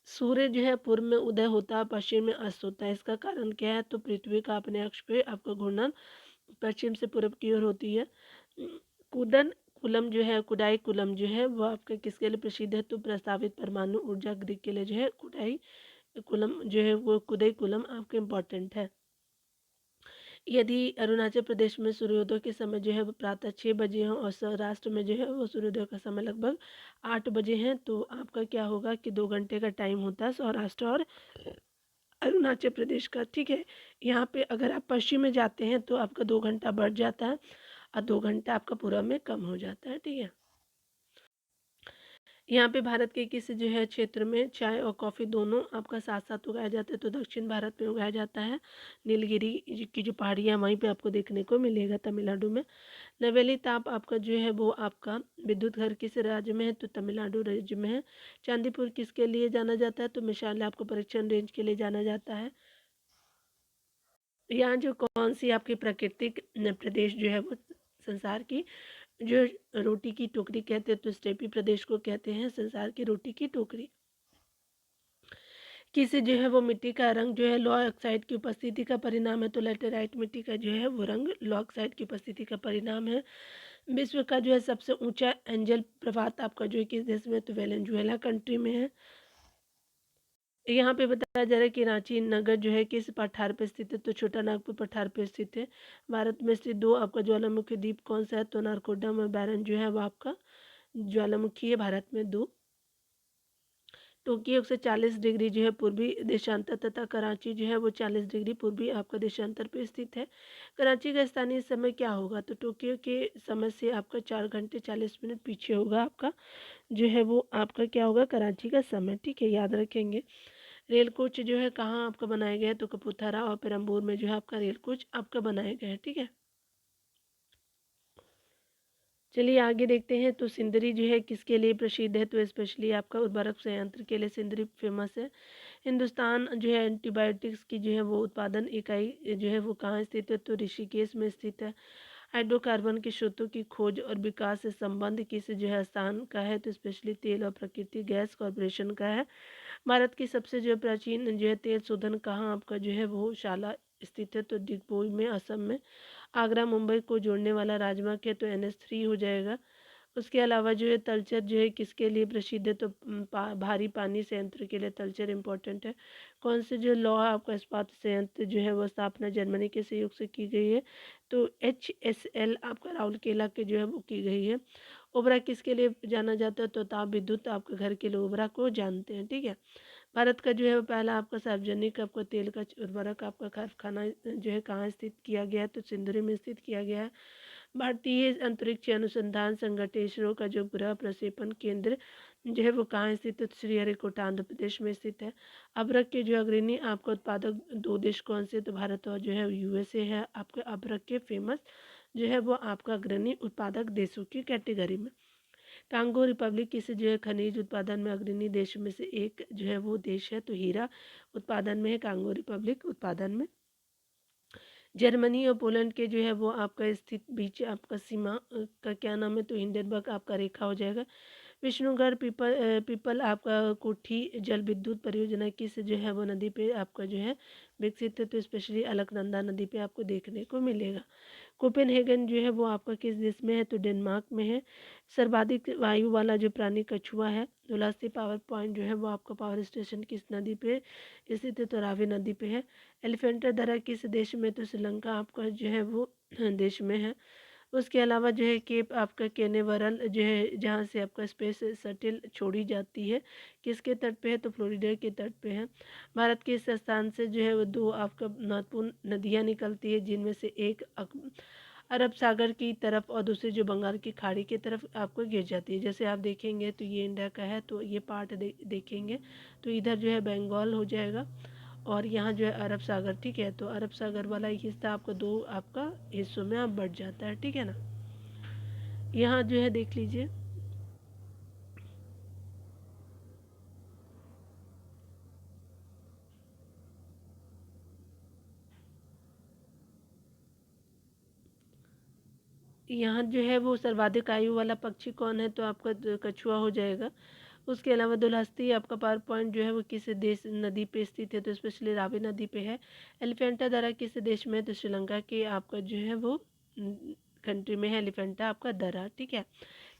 सूर्य जो है पूर्व में उदय होता है, पश्चिम में अस्त होता है, इसका कारण क्या है? तो पृथ्वी का अपने अक्ष पे आपका घूर्णन पश्चिम से पूर्व की ओर होती है। कुदन कुलम जो है कुडाई कुलम जो है वो आपका किसके लिए प्रसिद्ध है? तो प्रस्तावित परमाणु ऊर्जा ग्रिड के लिए जो है कुडाई कुलम जो है वो कुदई कुलम आपके इम्पोर्टेंट है। यदि अरुणाचल प्रदेश में सूर्योदय के समय जो है वो प्रातः 6 बजे हो और सौराष्ट्र में जो है वो सूर्योदय का समय लगभग 8 बजे है, तो आपका क्या होगा कि 2 घंटे का टाइम होता है सौराष्ट्र और अरुणाचल प्रदेश का, ठीक है। यहाँ पे अगर आप पश्चिम में जाते हैं तो आपका 2 घंटा बढ़ जाता है और 2 घंटा आपका पूरा में कम हो जाता है, ठीक है। यहाँ पे भारत के किस जो है क्षेत्र में चाय और कॉफ़ी दोनों आपका साथ साथ उगाया जाता है? तो दक्षिण भारत में उगाया जाता है। नीलगिरी की जो पहाड़ियाँ वहीं पे आपको देखने को मिलेगा तमिलनाडु में। नवेली ताप आपका जो है वो आपका विद्युत घर किस राज्य में है? तो तमिलनाडु राज्य में है। चांदीपुर किसके लिए जाना जाता है? तो मिसाल आपको परीक्षण रेंज के लिए जाना जाता है। यहाँ जो कौन सी आपकी प्राकृतिक प्रदेश जो है वो संसार की जो रोटी की टोकरी कहते हैं? तो स्टेपी प्रदेश को कहते हैं संसार की रोटी की टोकरी। किसी जो है वो मिट्टी का रंग जो है लौ ऑक्साइड की उपस्थिति का परिणाम है? तो लेटेराइट मिट्टी का जो है वो रंग लौ ऑक्साइड की उपस्थिति का परिणाम है। विश्व का जो है सबसे ऊंचा एंजल प्रपात आपका जो है किस देश में? तो वेनेजुएला कंट्री में है। यहाँ पे बताया जा रहा है कि रांची नगर जो है किस पठार पे स्थित है? तो छोटा नागपुर पठार पे स्थित है। भारत में स्थित 2 आपका ज्वालामुखी द्वीप कौन सा है? तो नारकोडम और बैरन जो है वो आपका ज्वालामुखी है भारत में 2। टोक्यो 140 डिग्री जो है पूर्वी देशांतर तथा कराची जो है वो 40 डिग्री पूर्वी आपका देशांतर पे स्थित है। कराची का स्थानीय समय क्या होगा? तो टोक्यो के समय से आपका 4 घंटे 40 मिनट पीछे होगा आपका जो है वो आपका क्या होगा कराची का समय, ठीक है, याद रखेंगे। रेल कोच जो है कहाँ आपका बनाया गया है? तो कपूरथला और पेरम्बूर में जो है आपका रेल कोच आपका बनाया गया है, ठीक है। चलिए आगे देखते हैं। तो सिंदरी जो है किसके लिए प्रसिद्ध है? तो स्पेशली आपका उर्वरक संयंत्र के लिए सिंदरी फेमस है। हिंदुस्तान जो है एंटीबायोटिक्स की जो है वो उत्पादन इकाई जो है वो कहाँ स्थित है? तो ऋषिकेश में स्थित है। हाइड्रोकार्बन के स्रोतों की खोज और विकास से संबंध किस जो है स्थान का है? तो स्पेशली तेल और प्राकृतिक गैस कॉरपोरेशन का है। भारत की सबसे जो प्राचीन जो है तेल शोधन कहाँ आपका जो है वो शाला स्थित है? तो डिगबोई में असम में। आगरा मुंबई को जोड़ने वाला राजमार्ग है तो NH3 हो जाएगा। उसके अलावा जो है तलचर जो है किसके लिए प्रसिद्ध है? तो भारी पानी संयंत्र के लिए तलचर इम्पोर्टेंट है। कौन से जो लोहा आपका इस्पात संयंत्र जो है वो स्थापना जर्मनी के सहयोग से की गई है? तो HSL आपका राउरकेला के जो है वो की गई है। ओबरा किसके लिए जाना जाता है? तो ताप विद्युत आपके घर के लोग ओबरा को जानते हैं, ठीक है। भारत का जो है वो पहला आपका सार्वजनिक आपका तेल का उर्वरक आपका कारखाना जो है कहाँ स्थित किया गया है? तो सिंदरी में स्थित किया गया है। भारतीय अंतरिक्ष अनुसंधान संगठन इसरो का जो गृह प्रक्षेपण केंद्र जो है वो कहाँ स्थित है? तो श्रीहरिकोटा आंध्र प्रदेश में स्थित है। अभ्रक के जो अग्रणी आपका उत्पादक 2 देश कौन से? तो भारत और जो है USA है आपके अभ्रक के फेमस जो है वो आपका अग्रणी उत्पादक देशों की कैटेगरी में। कांगो रिपब्लिक किस जो है खनिज उत्पादन में अग्रणी देश में से एक जो है वो देश है? तो हीरा उत्पादन में है कांगो रिपब्लिक उत्पादन में। जर्मनी और पोलैंड के जो है वो आपका स्थित बीच आपका सीमा का क्या नाम है? तो हिंडनबर्ग आपका रेखा हो जाएगा। विष्णुगढ़ पीपल आपका कोठी जल विद्युत परियोजना किस जो है वो नदी पे आपका जो है विकसित है? तो स्पेशली अलकनंदा नदी पे आपको देखने को मिलेगा। कोपेनहेगन जो है वो आपका किस देश में है? तो डेनमार्क में है। सर्वाधिक वायु वाला जो प्राणी कछुआ है। धुलासी पावर पॉइंट जो है वो आपका पावर स्टेशन किस नदी पे स्थित है? तो रावी नदी पे है। एलिफेंटा दर्रा किस देश में? तो श्रीलंका आपका जो है वो देश में है। उसके अलावा जो है कि आपका कैनेवरल जो है जहाँ से आपका स्पेस शटल छोड़ी जाती है, किसके तट पे है तो फ्लोरिडा के तट पे है। भारत के इस स्थान से जो है वो दो आपका महत्वपूर्ण नदियाँ निकलती है, जिनमें से एक अरब सागर की तरफ और दूसरी जो बंगाल की खाड़ी की तरफ आपको गिर जाती है। जैसे आप देखेंगे तो ये इंडिया का है, तो ये पार्ट देखेंगे तो इधर जो है बंगाल हो जाएगा और यहाँ जो है अरब सागर, ठीक है। तो अरब सागर वाला एक हिस्सा आपका दो आपका हिस्सों में आप बढ़ जाता है, ठीक है ना। यहाँ जो है देख लीजिए, यहाँ जो है वो सर्वाधिक आयु वाला पक्षी कौन है तो आपका कछुआ हो जाएगा। उसके अलावा दुलहस्ती आपका पावर पॉइंट जो है वो किस देश नदी पे स्थित है तो स्पेशली रावी नदी पे है। एलिफेंटा दरा किस देश में है तो श्रीलंका के आपका जो है वो कंट्री में है एलिफेंटा आपका दरा, ठीक है।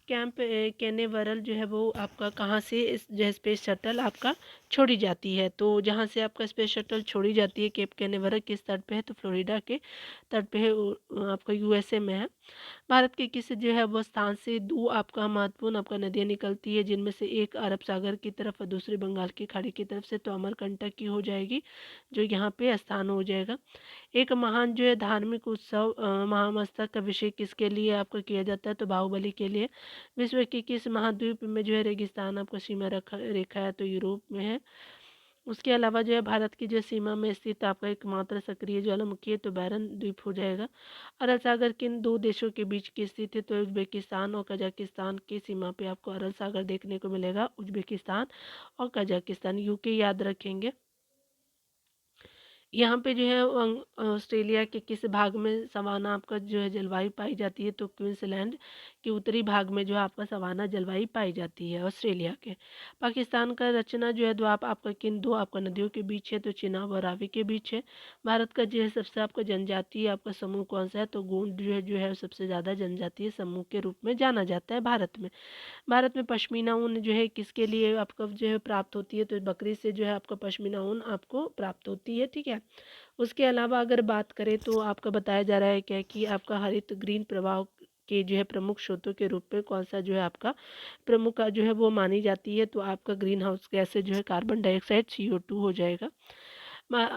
कैंप कैनेवरल जो है वो आपका कहाँ से इस जो है स्पेस शटल आपका छोड़ी जाती है, तो जहाँ से आपका स्पेस शटल छोड़ी जाती है केप कैनेवरल किस तट पे है तो फ्लोरिडा के तट पे है, आपका यूएसए में है। भारत के किस जो है वो स्थान से दो आपका महत्वपूर्ण आपका नदियाँ निकलती है, जिनमें से एक अरब सागर की तरफ और दूसरी बंगाल की खाड़ी की तरफ से, तो अमरकंटक की हो जाएगी जो यहाँ पे स्थान हो जाएगा। एक महान जो है धार्मिक उत्सव महामस्तक का विषय किसके लिए आपका किया जाता है तो बाहुबली के लिए। विश्व के किस महाद्वीप में जो है रेगिस्तान आपका सीमा रखा रेखा है तो यूरोप में है। उसके अलावा जो है भारत की जो सीमा में स्थित आपका एकमात्र सक्रिय ज्वालामुखी है तो बैरन द्वीप हो जाएगा। अरल सागर किन दो देशों के बीच की स्थित है तो उज्बेकिस्तान और कजाकिस्तान की सीमा पे आपको अरल सागर देखने को मिलेगा, उज्बेकिस्तान और कजाकिस्तान। यूके याद रखेंगे। यहाँ पे जो है ऑस्ट्रेलिया के किस भाग में सवाना आपका जो है जलवायु पाई जाती है तो क्वींसलैंड के उत्तरी भाग में जो है आपका सवाना जलवायु पाई जाती है ऑस्ट्रेलिया के। पाकिस्तान का रचना जो है द्वीप आपका किन दो आपका नदियों के बीच है तो चिनाब और रावी के बीच है। भारत का जो है सबसे आपका जनजातीय आपका समूह कौन सा है तो गोंड जो है सबसे ज़्यादा जनजातीय समूह के रूप में जाना जाता है भारत में। भारत में पश्मीना ऊन जो है किसके लिए आपको जो है प्राप्त होती है तो बकरी से जो है आपका पश्मीना ऊन आपको प्राप्त होती है, ठीक है। उसके अलावा अगर बात करें तो आपका बताया जा रहा है क्या कि आपका हरित ग्रीन प्रभाव के जो है प्रमुख स्रोतों के रूप में कौन सा जो है आपका प्रमुख जो है वो मानी जाती है तो आपका ग्रीन हाउस गैस जो है कार्बन डाइऑक्साइड CO2 हो जाएगा।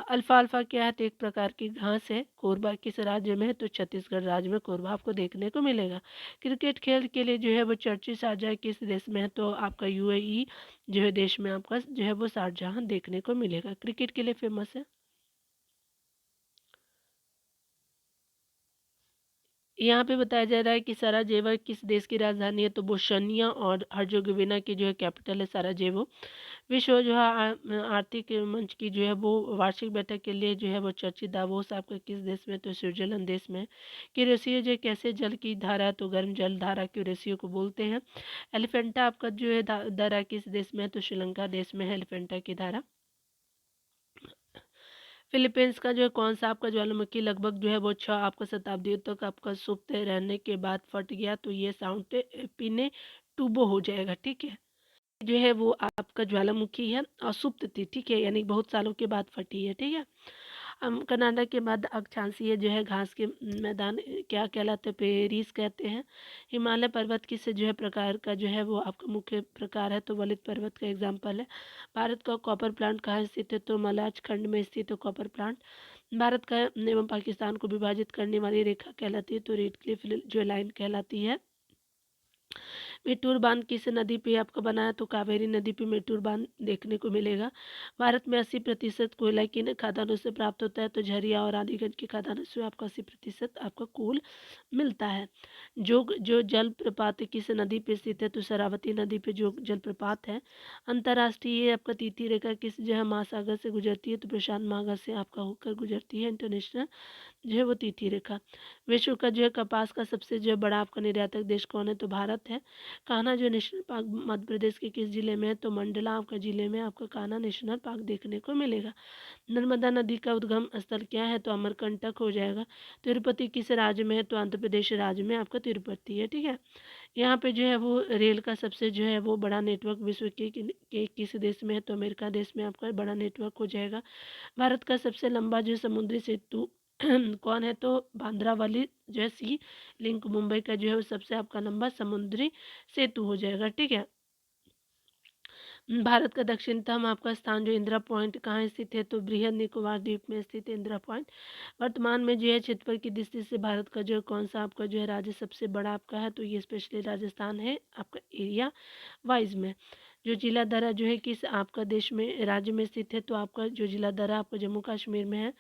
अल्फा अल्फा क्या है तो एक प्रकार की घास है। कोरबा किस राज्य में है तो छत्तीसगढ़ राज्य में कोरबा आपको देखने को मिलेगा। क्रिकेट खेल के लिए जो है वो चर्चित शारजाह किस देश में है तो आपका UAE जो है देश में आपका जो है वो शारजाह देखने को मिलेगा, क्रिकेट के लिए फेमस है। यहाँ पे बताया जा रहा है कि सराजेवो किस देश की राजधानी है तो बोस्निया और हर्जेगोविना की जो है कैपिटल है सराजेवो। विश्व जो है आर्थिक मंच की जो है वो वार्षिक बैठक के लिए जो है वो चर्चित दावोस आपका किस देश में तो स्विट्जरलैंड देश में है। कि रेसियो जो है कैसे जल की धारा है तो गर्म जल धारा की रेसियो को बोलते हैं। एलिफेंटा आपका जो है धारा किस देश में है तो श्रीलंका देश में है एलिफेंटा की धारा। फिलीपींस का जो है कौन सा आपका ज्वालामुखी लगभग जो है वो 6 आपका शताब्दियों तक आपका सुप्त रहने के बाद फट गया तो ये साउंड पीने टूबो हो जाएगा, ठीक है। जो है वो आपका ज्वालामुखी है और सुप्त थी, ठीक है, यानी बहुत सालों के बाद फटी है, ठीक है। कनाडा के बाद अक्षांशीय जो है घास के मैदान क्या कहलाते हैं पेरीज कहते हैं। हिमालय पर्वत किस जो है प्रकार का जो है वो आपका मुख्य प्रकार है तो वलित पर्वत का एग्जाम्पल है। भारत का कॉपर प्लांट कहाँ स्थित है तो मलाच खंड में स्थित है कॉपर प्लांट। भारत का एवं पाकिस्तान को विभाजित करने वाली रेखा कहलाती है तो रेड क्लिफ जो लाइन कहलाती है। मेट्टूर बांध किस नदी पे आपका बना है तो कावेरी नदी पे मेट्टूर बांध देखने को मिलेगा। भारत में 80% कोयला किन खदानों से प्राप्त होता है तो झरिया और आदिगंज की खदानों से आपका 80% आपका कोल मिलता है। जोग जो जलप्रपात किस नदी पे स्थित है तो शरावती नदी पे जो जलप्रपात है। अंतर्राष्ट्रीय आपका तिथि रेखा किस जो है महासागर से गुजरती है तो प्रशांत महासागर से आपका होकर गुजरती है इंटरनेशनल जो है वो तिथि रेखा। विश्व का जो है कपास का सबसे जो है बड़ा आपका निर्यातक देश कौन है तो भारत है। कान्हा जो नेशनल पार्क मध्य प्रदेश के किस जिले में है तो मंडला आपका जिले में आपका कान्हा नेशनल पार्क देखने को मिलेगा। नर्मदा नदी का उद्गम स्थल क्या है तो अमरकंटक हो जाएगा। तिरुपति किस राज्य में है तो आंध्र प्रदेश राज्य में आपका तिरुपति है, ठीक है। यहाँ पे जो है वो रेल का सबसे जो है वो बड़ा नेटवर्क विश्व के किस देश में है तो अमेरिका देश में आपका बड़ा नेटवर्क हो जाएगा। भारत का सबसे लंबा जो समुद्री सेतु कौन है, तो बांद्रा वाली जो है सी लिंक मुंबई का जो है वो सबसे आपका लंबा समुद्री सेतु हो जाएगा, ठीक है। भारत का दक्षिणतम आपका स्थान जो इंदिरा पॉइंट कहाँ स्थित है, तो बृहद निकोबार द्वीप में स्थित है इंदिरा पॉइंट। वर्तमान में जो है क्षेत्रफल की दृष्टि से भारत का जो है कौन सा आपका जो है राज्य सबसे बड़ा आपका है, तो ये स्पेशली राजस्थान है आपका एरिया वाइज में। जो जिला दरा जो है किस आपका देश में राज्य में स्थित है, तो आपका जो जिला दरा आपका जम्मू कश्मीर में है।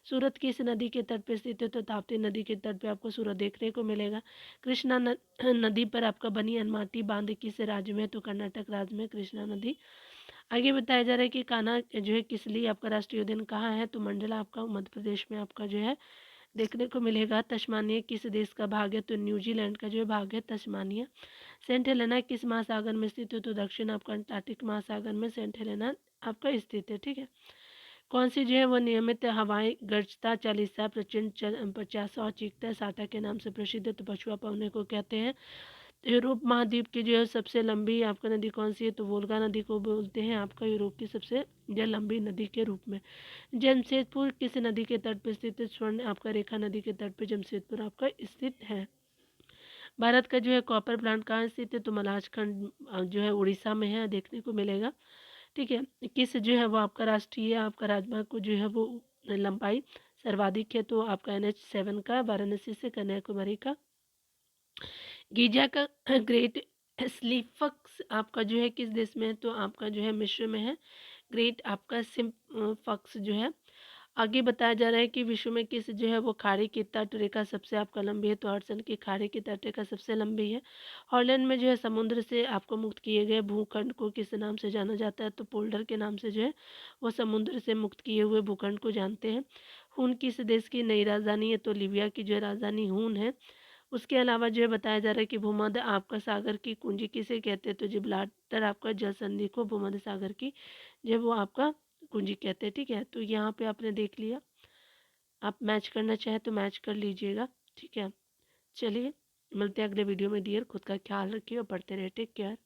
सूरत किस नदी के तट पर स्थित है, तो ताप्ती नदी के तट पे आपको सूरत देखने को मिलेगा। कृष्णा नदी पर आपका बनी अनमाटी बांध किस राज्य में, तो कर्नाटक राज्य में कृष्णा नदी। आगे बताया जा रहा है कि कान्हा जो है किस लिए आपका राष्ट्रीय उद्यान कहाँ है, तो मंडला आपका मध्य प्रदेश में आपका जो है देखने को मिलेगा। तस्मानिया किस देश का भाग है, तो न्यूजीलैंड का जो है भाग है तस्मानिया। सेंट हेलेना किस महासागर में स्थित है, तो दक्षिण आपका अंटार्कटिक महासागर में सेंट हेलेना आपका स्थित है, ठीक है। कौन सी जो है वो नियमित हवाएं गर्जता चालीसा प्रचंड पचासा और चीखता साटा के नाम से प्रसिद्ध है, तो पछुआ पवने को कहते हैं। यूरोप महाद्वीप की जो है सबसे लंबी आपका नदी कौन सी है, तो वोल्गा नदी को बोलते हैं आपका यूरोप की सबसे जो लंबी नदी के रूप में। जमशेदपुर किस नदी के तट पर स्थित है, स्वर्ण आपका रेखा नदी के तट पर जमशेदपुर आपका स्थित है। भारत का जो है कॉपर प्लांट कहाँ स्थित है, तो मलाजखंड जो है उड़ीसा में है, देखने को मिलेगा, ठीक है। किस जो है वो आपका राष्ट्रीय आपका राजमार्ग को जो है वो लंबाई सर्वाधिक है, तो आपका NH7 का वाराणसी से कन्याकुमारी का। गीजा का ग्रेट स्लीफक्स आपका जो है किस देश में है, तो आपका जो है मिस्र में है। ग्रेट आपका सिम्फक्स जो है। आगे बताया जा रहा है कि विश्व में किस जो है वो खाड़ी की तट रेखा सबसे आपका लंबी है, तो हडसन की खाड़ी की तट रेखा सबसे लंबी है। हॉलैंड में जो है समुद्र से आपको मुक्त किए गए भूखंड को किस नाम से जाना जाता है, तो पोल्डर के नाम से जो है वो समुद्र से मुक्त किए हुए भूखंड को जानते हैं। हून किस देश की नई राजधानी है, तो लीबिया की जो है राजधानी हून है। उसके अलावा जो है बताया जा रहा है कि भूमध्य आपका सागर की कुंजी किसे कहते हैं, तो जिब्राल्टर आपका जल संधि को भूमध्य सागर की जब वो आपका कुंजी कहते हैं, ठीक है। तो यहाँ पे आपने देख लिया, आप मैच करना चाहें तो मैच कर लीजिएगा, ठीक है। चलिए मिलते हैं अगले वीडियो में डियर, खुद का ख्याल रखिए और पढ़ते रहिए, टेक केयर।